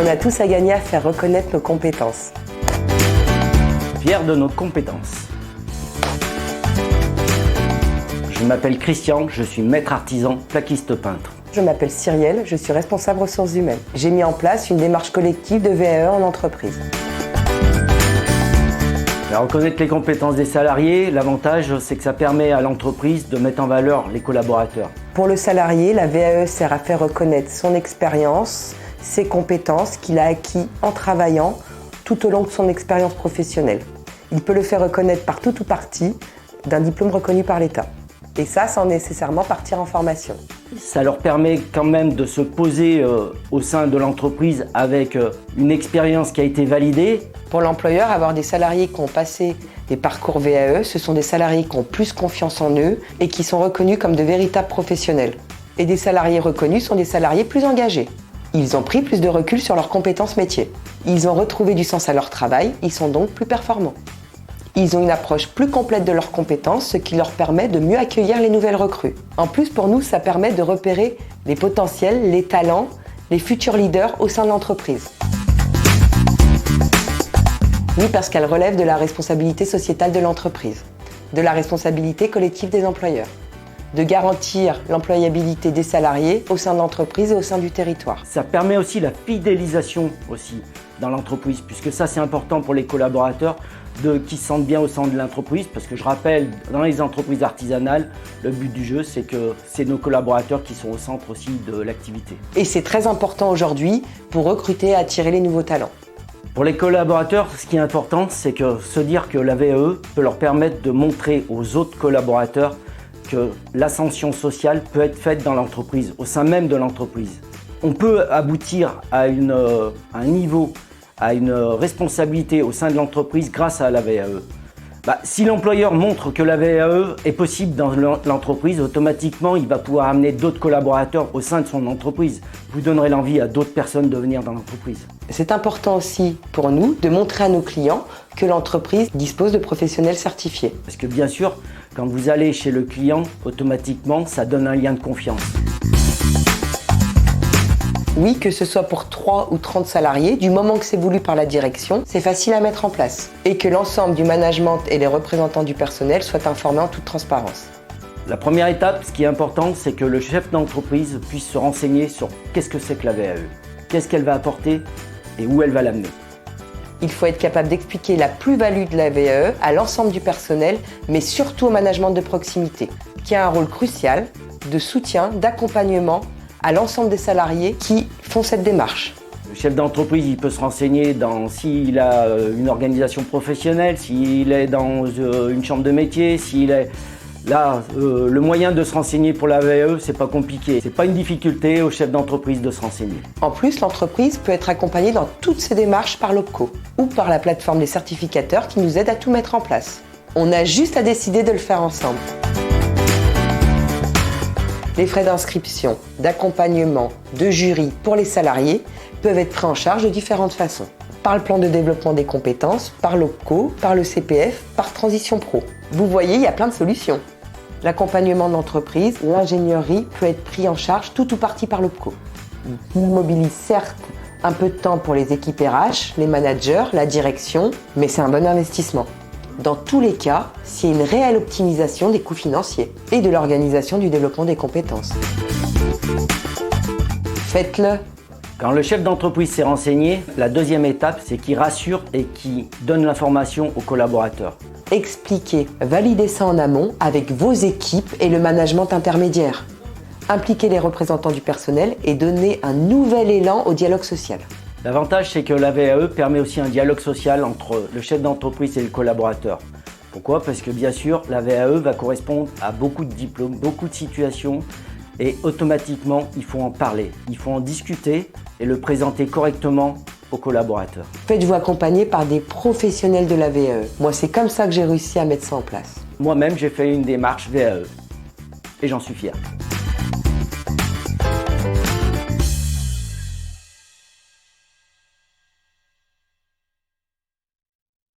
a tous à gagner à faire reconnaître nos compétences. Fiers de nos compétences. Je m'appelle Christian, je suis maître artisan, plaquiste peintre. Je m'appelle Cyrielle, je suis responsable ressources humaines. J'ai mis en place une démarche collective de VAE en entreprise. Reconnaître les compétences des salariés, l'avantage c'est que ça permet à l'entreprise de mettre en valeur les collaborateurs. Pour le salarié, la VAE sert à faire reconnaître son expérience, ses compétences qu'il a acquis en travaillant tout au long de son expérience professionnelle. Il peut le faire reconnaître par tout ou partie d'un diplôme reconnu par l'État. Et ça, sans nécessairement partir en formation. Ça leur permet quand même de se poser au sein de l'entreprise avec une expérience qui a été validée. Pour l'employeur, avoir des salariés qui ont passé des parcours VAE, ce sont des salariés qui ont plus confiance en eux et qui sont reconnus comme de véritables professionnels. Et des salariés reconnus sont des salariés plus engagés. Ils ont pris plus de recul sur leurs compétences métiers. Ils ont retrouvé du sens à leur travail, ils sont donc plus performants. Ils ont une approche plus complète de leurs compétences, ce qui leur permet de mieux accueillir les nouvelles recrues. En plus, pour nous, ça permet de repérer les potentiels, les talents, les futurs leaders au sein de l'entreprise. Oui, parce qu'elle relève de la responsabilité sociétale de l'entreprise, de la responsabilité collective des employeurs, de garantir l'employabilité des salariés au sein de l'entreprise et au sein du territoire. Ça permet aussi la fidélisation aussi dans l'entreprise, puisque ça c'est important pour les collaborateurs qui se sentent bien au sein de l'entreprise, parce que je rappelle, dans les entreprises artisanales, le but du jeu c'est que c'est nos collaborateurs qui sont au centre aussi de l'activité. Et c'est très important aujourd'hui pour recruter et attirer les nouveaux talents. Pour les collaborateurs, ce qui est important, c'est que se dire que la VAE peut leur permettre de montrer aux autres collaborateurs que l'ascension sociale peut être faite dans l'entreprise, au sein même de l'entreprise. On peut aboutir à un niveau, à une responsabilité au sein de l'entreprise grâce à la VAE. Si l'employeur montre que la VAE est possible dans l'entreprise, automatiquement il va pouvoir amener d'autres collaborateurs au sein de son entreprise. Vous donnerez l'envie à d'autres personnes de venir dans l'entreprise. C'est important aussi pour nous de montrer à nos clients que l'entreprise dispose de professionnels certifiés. Parce que bien sûr, quand vous allez chez le client, automatiquement ça donne un lien de confiance. Oui, que ce soit pour 3 ou 30 salariés, du moment que c'est voulu par la direction, c'est facile à mettre en place. Et que l'ensemble du management et les représentants du personnel soient informés en toute transparence. La première étape, ce qui est important, c'est que le chef d'entreprise puisse se renseigner sur qu'est-ce que c'est que la VAE, qu'est-ce qu'elle va apporter et où elle va l'amener. Il faut être capable d'expliquer la plus-value de la VAE à l'ensemble du personnel, mais surtout au management de proximité, qui a un rôle crucial de soutien, d'accompagnement à l'ensemble des salariés qui font cette démarche. Le chef d'entreprise, il peut se renseigner s'il a une organisation professionnelle, s'il est dans une chambre de métier, s'il est là. Le moyen de se renseigner pour la VAE, c'est pas compliqué. C'est pas une difficulté au chef d'entreprise de se renseigner. En plus, l'entreprise peut être accompagnée dans toutes ses démarches par l'OPCO ou par la plateforme des certificateurs qui nous aident à tout mettre en place. On a juste à décider de le faire ensemble. Les frais d'inscription, d'accompagnement, de jury pour les salariés peuvent être pris en charge de différentes façons. Par le plan de développement des compétences, par l'OPCO, par le CPF, par Transition Pro. Vous voyez, il y a plein de solutions. L'accompagnement de l'entreprise, l'ingénierie peut être pris en charge tout ou partie par l'OPCO. Il mobilise certes un peu de temps pour les équipes RH, les managers, la direction, mais c'est un bon investissement. Dans tous les cas, c'est une réelle optimisation des coûts financiers et de l'organisation du développement des compétences. Faites-le! Quand le chef d'entreprise s'est renseigné, la deuxième étape, c'est qu'il rassure et qu'il donne l'information aux collaborateurs. Expliquez, validez ça en amont avec vos équipes et le management intermédiaire. Impliquez les représentants du personnel et donnez un nouvel élan au dialogue social. L'avantage, c'est que la VAE permet aussi un dialogue social entre le chef d'entreprise et le collaborateur. Pourquoi? Parce que bien sûr, la VAE va correspondre à beaucoup de diplômes, beaucoup de situations et automatiquement, il faut en parler, il faut en discuter et le présenter correctement aux collaborateurs. Faites-vous accompagner par des professionnels de la VAE. Moi, c'est comme ça que j'ai réussi à mettre ça en place. Moi-même, j'ai fait une démarche VAE et j'en suis fier.